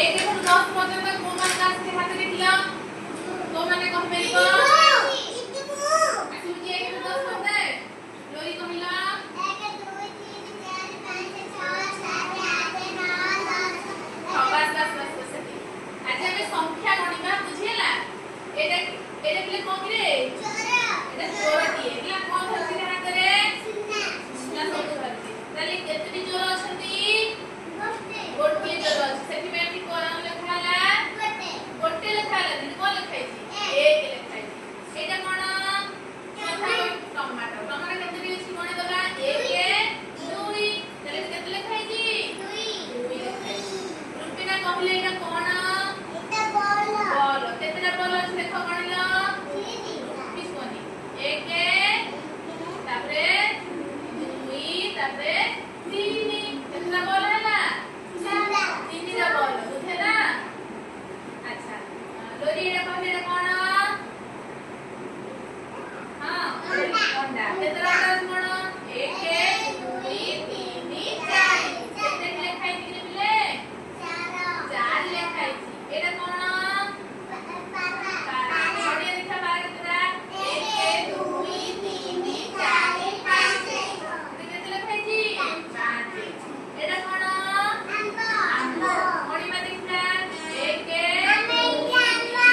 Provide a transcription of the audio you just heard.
एक एठू 10 पर्यंत को मान क्लास के हाथ देखिला तो माने कह परिबो आसु जे 1 10 करते लोरी कहिला 1 2 3 4 5 6 7 8 9 10 बस आज हमें संख्या गणिबा बुझिला एटा केले कोन रे चोरा एटा चोरा दिए एला कोन धरती रे हाथ रे सुना सब धरती ताले केतनी चोर अछंती गोटे चोर अछि सेति में की कोन लिखाला गोटे लिखाला दिन कोन लिखाई छी एक लिखाई छी एटा कोन टमाटर टमाटर केतनी अछि कोन दला 1 2 ताले केते लिखाई छी 2 लिखाई रुपिना कहले एटा कोन एटा बॉल केतना बॉल अछि देखो गणिला 3 एक तापरे 2 तापरे 3 कितना बॉल हैला 3 टा बॉल बुझेला अच्छा लोरी एटा कहले कोन हां अंडा केतना अंडा